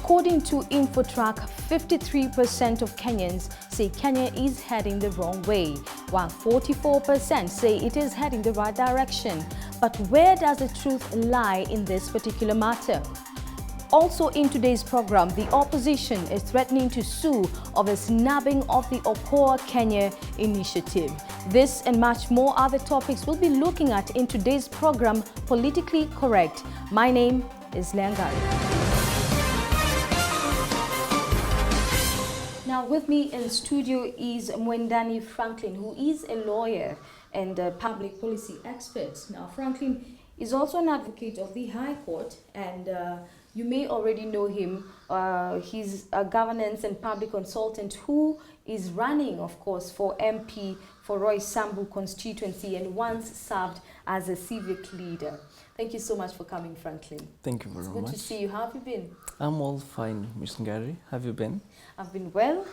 According to InfoTrack, 53% of Kenyans say Kenya is heading the wrong way, while 44% say it is heading the right direction. But where does the truth lie in this particular matter? Also in today's program, the opposition is threatening to sue over snubbing of the Okoa Kenya initiative. This and much more other topics we'll be looking at in today's program, Politically Correct. My name is Leangari. Now with me in studio is Mwendani Franklin, who is a lawyer and a public policy expert. Now Franklin is also an advocate of the High Court, and you may already know him. He's a governance and public consultant who is running, of course, for MP for Roy Sambu constituency and once served as a civic leader. Thank you so much for coming, Franklin. Thank you very much. It's good to see you. How have you been? I'm all fine, Ms. Ngari. Have you been? I've been well.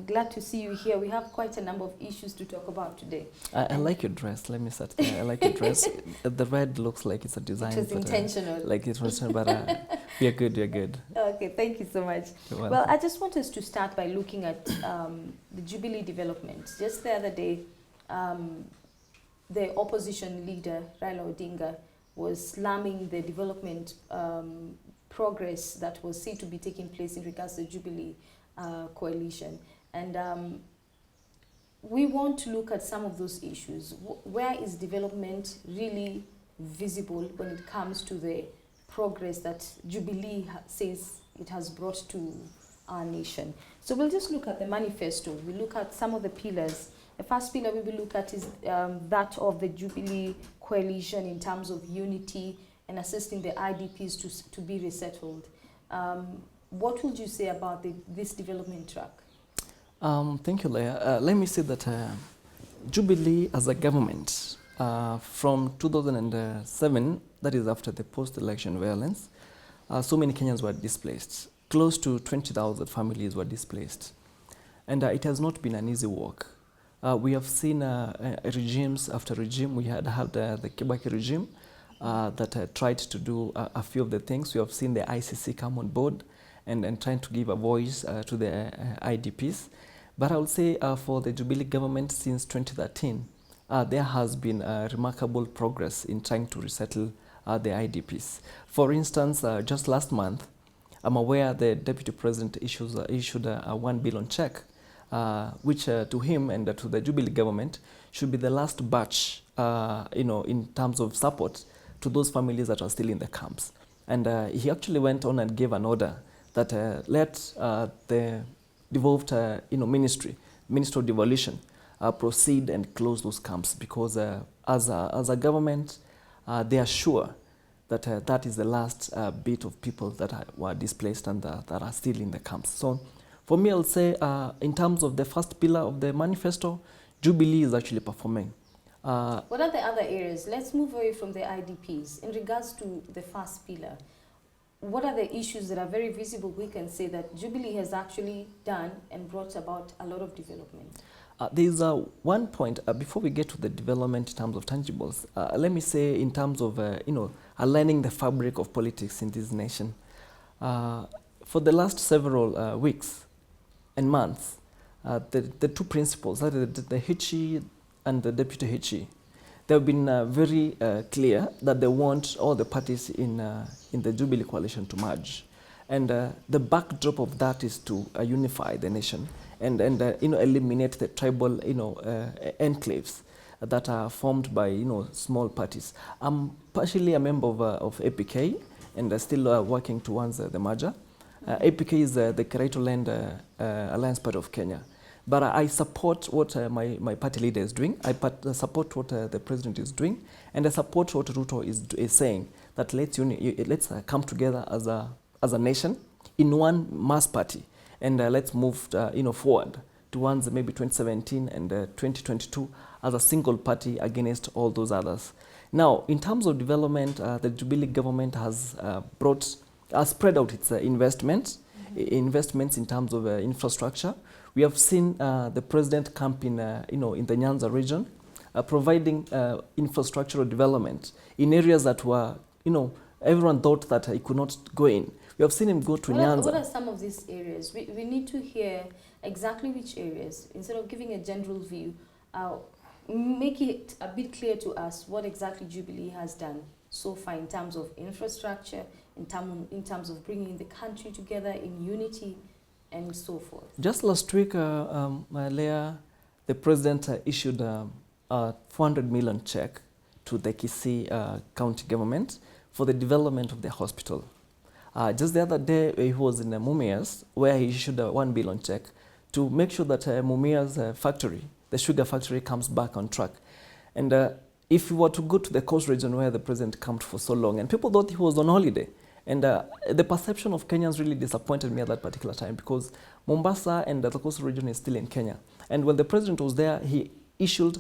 Glad to see you here. We have quite a number of issues to talk about today. I like your dress. Let me start there. I like your dress. The red looks like it's a design. It was intentional. Like it was, but you're good, you're good. Okay, thank you so much. Well, I just want us to start by looking at the Jubilee development. Just the other day, the opposition leader, Raila Odinga, was slamming the development progress that was said to be taking place in regards to the Jubilee coalition. And we want to look at some of those issues. Where is development really visible when it comes to the progress that Jubilee says it has brought to our nation? So we'll just look at the manifesto. We'll look at some of the pillars. The first pillar we will look at is that of the Jubilee coalition in terms of unity and assisting the IDPs to be resettled. What would you say about this development track? Thank you, Leah. Let me say that Jubilee as a government from 2007, that is after the post-election violence, so many Kenyans were displaced. Close to 20,000 families were displaced. And it has not been an easy walk. We have seen regimes after regime. We had the Kibaki regime that tried to do a few of the things. We have seen the ICC come on board and trying to give a voice to the IDPs. But I would say for the Jubilee government since 2013, there has been remarkable progress in trying to resettle the IDPs. For instance, just last month, I'm aware the Deputy President issued a 1 billion check, which to him and to the Jubilee government should be the last batch, in terms of support to those families that are still in the camps. And he actually went on and gave an order that let the devolved, Ministry of Devolution proceed and close those camps, because as a government, they are sure that that is the last bit of people that were displaced and that are still in the camps. So for me, I'll say in terms of the first pillar of the manifesto, Jubilee is actually performing. What are the other areas? Let's move away from the IDPs. In regards to the first pillar, what are the issues that are very visible we can say that Jubilee has actually done and brought about a lot of development? There's one point, before we get to the development in terms of tangibles, let me say in terms of, aligning the fabric of politics in this nation. For the last several weeks and months, the two principals, the Hichi and the Deputy Hichi, they've been very clear that they want all the parties in the Jubilee coalition to merge. And the backdrop of that is to unify the nation and eliminate the tribal enclaves that are formed by small parties. I'm partially a member of APK and still working towards the merger. APK is the Karaito Land Alliance Party of Kenya. But I support what my party leader is doing. I support what the president is doing, and I support what Ruto is saying, that let's come together as a nation in one mass party, and let's move forward towards maybe 2017 and 2022 as a single party against all those others. Now, in terms of development, the Jubilee government has spread out its investments in terms of infrastructure. We have seen the president camp in the Nyanza region, providing infrastructural development in areas that were, everyone thought that he could not go in. We have seen him go to Nyanza. What are some of these areas? We need to hear exactly which areas, instead of giving a general view. Make it a bit clear to us what exactly Jubilee has done so far in terms of infrastructure, in terms of bringing the country together in unity, and so forth. Just last week, Leah, the president issued a 400 million check to the Kisii county government for the development of the hospital. Just the other day, he was in Mumias, where he issued a 1 billion check to make sure that Mumias factory, the sugar factory, comes back on track. And if you were to go to the coast region where the president camped for so long, and people thought he was on holiday, and the perception of Kenyans really disappointed me at that particular time, because Mombasa and the coastal region is still in Kenya. And when the president was there, he issued,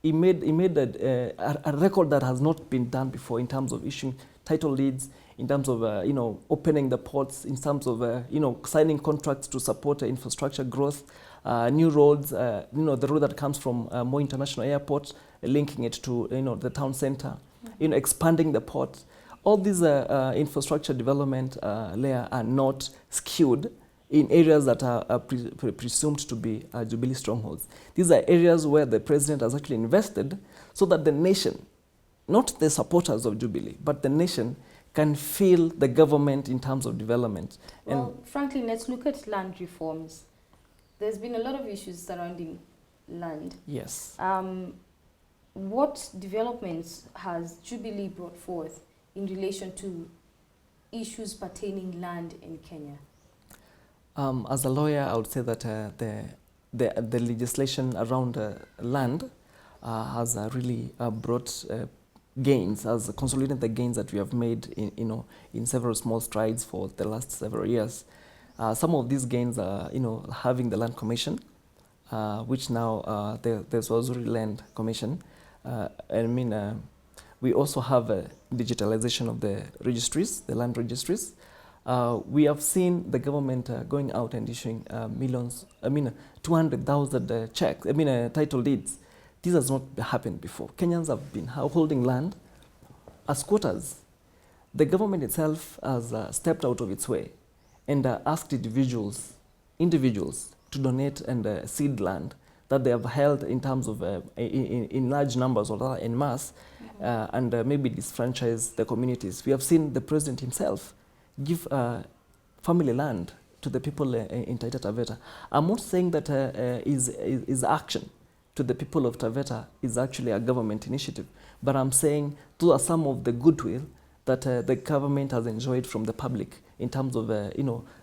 he made a record that has not been done before in terms of issuing title deeds, in terms of opening the ports, in terms of signing contracts to support infrastructure growth, new roads, the road that comes from Moi International Airport, linking it to the town center, expanding the port. All these infrastructure development layer are not skewed in areas that are presumed to be Jubilee strongholds. These are areas where the president has actually invested so that the nation, not the supporters of Jubilee, but the nation can feel the government in terms of development. Well, frankly, let's look at land reforms. There's been a lot of issues surrounding land. Yes. What developments has Jubilee brought forth in relation to issues pertaining land in Kenya? As a lawyer, I would say that the legislation around land has really brought gains, has consolidated the gains that we have made in several small strides for the last several years. Some of these gains are having the land commission, which now there's also land commission. We also have a digitalization of the registries, the land registries. We have seen the government going out and issuing 200,000 checks, title deeds. This has not happened before. Kenyans have been holding land as quotas. The government itself has stepped out of its way and asked individuals to donate and cede land that they have held in terms of in large numbers or in mass, and maybe disfranchise the communities. We have seen the president himself give family land to the people in Taita Taveta. I'm not saying that his action to the people of Taveta is actually a government initiative, but I'm saying those are some of the goodwill that the government has enjoyed from the public in terms of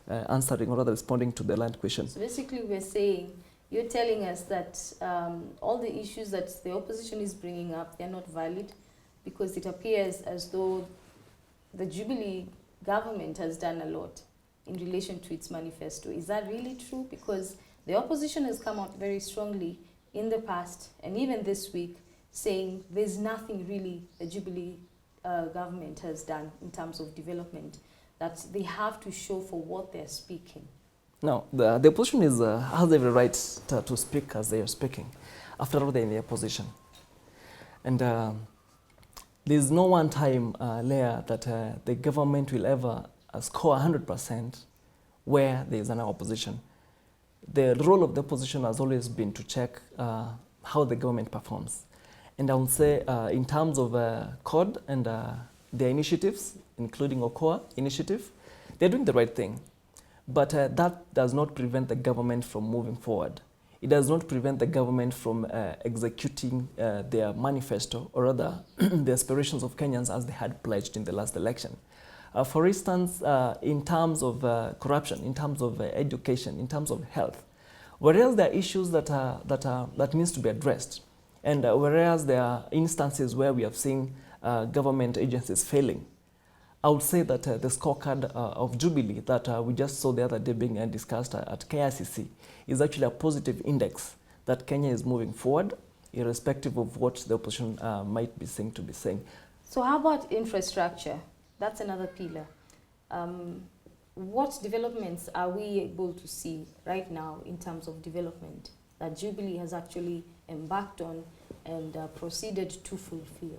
answering or rather responding to the land question. So basically you're telling us that all the issues that the opposition is bringing up, they're not valid, because it appears as though the Jubilee government has done a lot in relation to its manifesto. Is that really true? Because the opposition has come out very strongly in the past and even this week saying there's nothing really the Jubilee government has done in terms of development, that they have to show for what they're speaking. No, the opposition has every right to speak as they are speaking. After all, they're in the opposition. And there's no one time, Leah, that the government will ever score 100% where there is an opposition. The role of the opposition has always been to check how the government performs. And I would say in terms of CORD and their initiatives, including OKOA initiative, they're doing the right thing. But that does not prevent the government from moving forward. It does not prevent the government from executing their manifesto, or rather the aspirations of Kenyans as they had pledged in the last election. For instance, in terms of corruption, in terms of education, in terms of health, whereas there are issues that needs to be addressed, and whereas there are instances where we have seen government agencies failing, I would say that the scorecard of Jubilee that we just saw the other day being discussed at KICC is actually a positive index that Kenya is moving forward, irrespective of what the opposition might be saying to be saying. So how about infrastructure? That's another pillar. What developments are we able to see right now in terms of development that Jubilee has actually embarked on and proceeded to fulfill?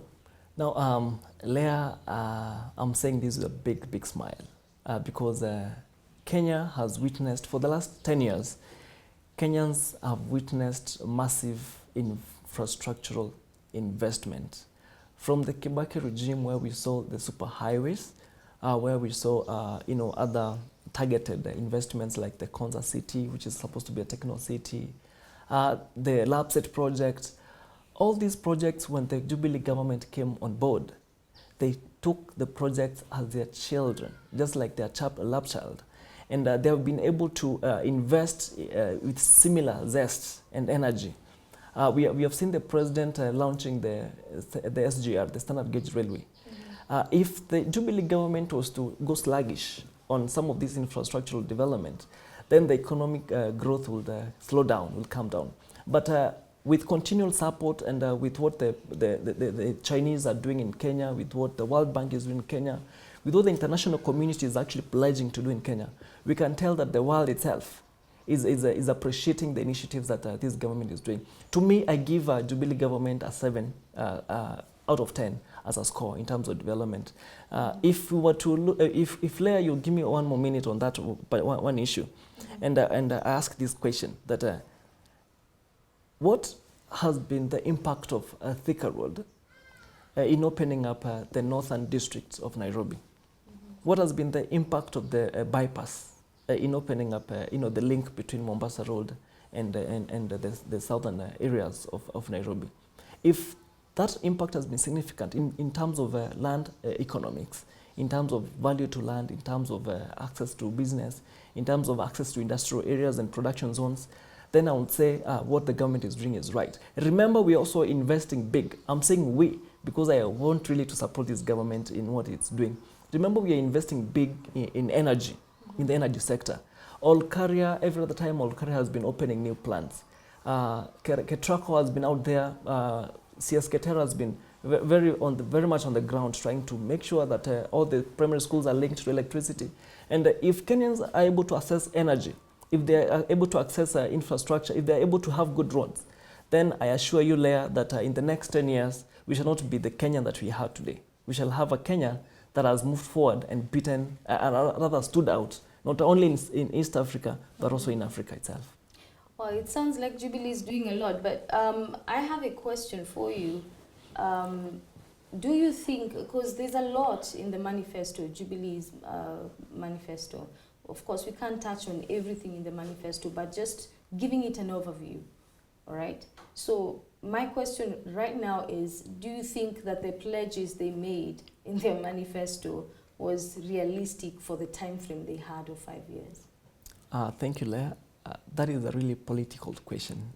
Now, Leah, I'm saying this with a big, big smile. because Kenya has witnessed, for the last 10 years, Kenyans have witnessed massive infrastructural investment. From the Kibaki regime, where we saw the superhighways, where we saw other targeted investments like the Konza City, which is supposed to be a techno city, the LAPSET project. All these projects, when the Jubilee government came on board, they took the projects as their children, just like their lab child. And they have been able to invest with similar zest and energy. We have seen the president launching the SGR, the Standard Gauge Railway. If the Jubilee government was to go sluggish on some of this infrastructural development, then the economic growth will slow down, will come down. But with continual support and with what the Chinese are doing in Kenya, with what the World Bank is doing in Kenya, with what the international community is actually pledging to do in Kenya, we can tell that the world itself is appreciating the initiatives that this government is doing. To me, I give Jubilee government a 7 out of 10 as a score in terms of development. If we were to look, if Leah, you give me 1 more minute on that one issue, and ask this question, that what has been the impact of Thika Road in opening up the northern districts of Nairobi? What has been the impact of the bypass in opening up the link between Mombasa Road and the southern areas of Nairobi? If that impact has been significant in terms of land economics, in terms of value to land, in terms of access to business, in terms of access to industrial areas and production zones, then I would say what the government is doing is right. Remember, we're also investing big. I'm saying we, because I want really to support this government in what it's doing. Remember, we are investing big in energy, in the energy sector. Olkaria, every other time, Olkaria has been opening new plants. Ketraco has been out there. CS Ketera has been very much on the ground, trying to make sure that all the primary schools are linked to electricity. And if Kenyans are able to access energy, if they are able to access infrastructure, if they are able to have good roads, then I assure you, Leah, that in the next 10 years, we shall not be the Kenya that we have today. We shall have a Kenya that has moved forward and beaten, rather stood out, not only in East Africa, but also in Africa itself. Well, it sounds like Jubilee is doing a lot, but I have a question for you. Do you think, because there's a lot in the manifesto, Jubilee's manifesto, of course, we can't touch on everything in the manifesto, but just giving it an overview, all right? So my question right now is, do you think that the pledges they made in their manifesto was realistic for the time frame they had of 5 years? Thank you, Leah. That is a really political question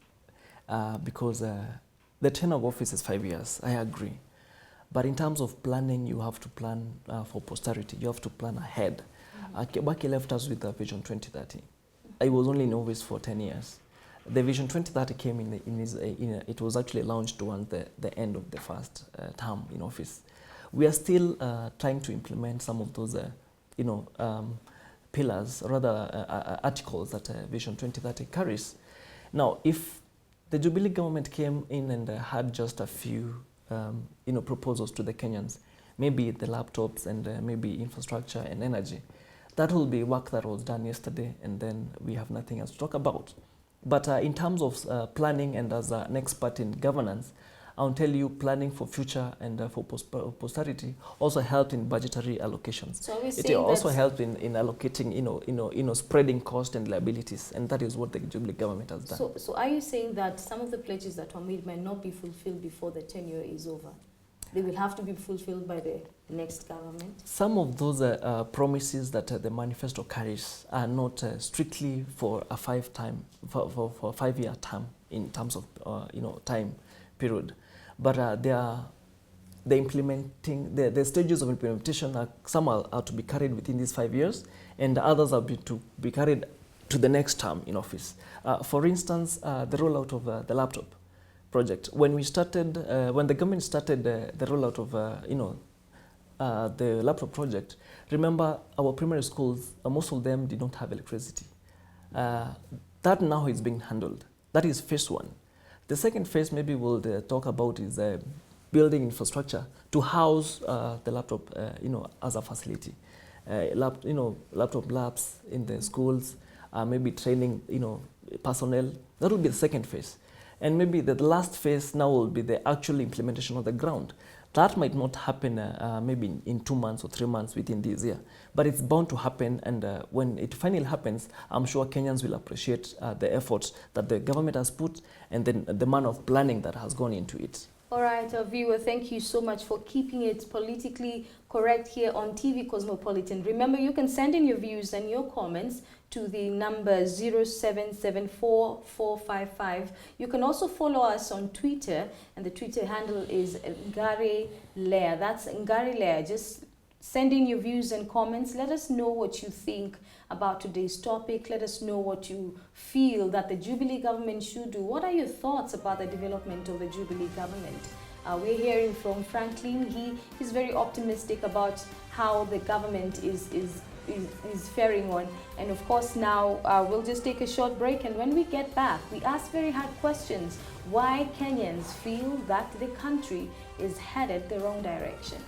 because the term of office is 5 years, I agree. But in terms of planning, you have to plan for posterity. You have to plan ahead. Kibaki left us with the Vision 2030. I was only in office for 10 years. The Vision 2030 came it was actually launched towards the end of the first term in office. We are still trying to implement some of those, pillars, rather articles that Vision 2030 carries. Now, if the Jubilee government came in and had just a few, proposals to the Kenyans, maybe the laptops and maybe infrastructure and energy, that will be work that was done yesterday, and then we have nothing else to talk about. But in terms of planning and as an expert in governance, I'll tell you, planning for future and for posterity also helped in budgetary allocations. So it also helped in allocating, spreading cost and liabilities, and that is what the Jubilee government has done. So are you saying that some of the pledges that were made might not be fulfilled before the tenure is over? They will have to be fulfilled by the next government? Some of those promises that the manifesto carries are not strictly for a 5-year term in terms of time period, but they are the stages of implementation. Some are to be carried within these 5 years, and others are to be carried to the next term in office. For instance, the rollout of the laptop project. When the government started the rollout of the laptop project, remember our primary schools, most of them did not have electricity. That now is being handled. That is phase 1. The second phase maybe we'll talk about is building infrastructure to house the laptop, as a facility. laptop labs in the schools, maybe training, personnel. That will be the second phase. And maybe the last phase now will be the actual implementation on the ground. That might not happen maybe in 2 months or 3 months within this year, but it's bound to happen. And when it finally happens, I'm sure Kenyans will appreciate the efforts that the government has put and then the manner of planning that has gone into it. All right, viewer, thank you so much for keeping it politically correct here on TV Cosmopolitan. Remember, you can send in your views and your comments to the number 0774455. You can also follow us on Twitter, and the Twitter handle is Ngare Lea. That's Ngare Lea. Just send in your views and comments. Let us know what you think about today's topic. Let us know what you feel that the Jubilee government should do. What are your thoughts about the development of the Jubilee government? We're hearing from Franklin. He's very optimistic about how the government is faring on. And of course now we'll just take a short break, and when we get back we ask very hard questions. Why Kenyans feel that the country is headed the wrong direction.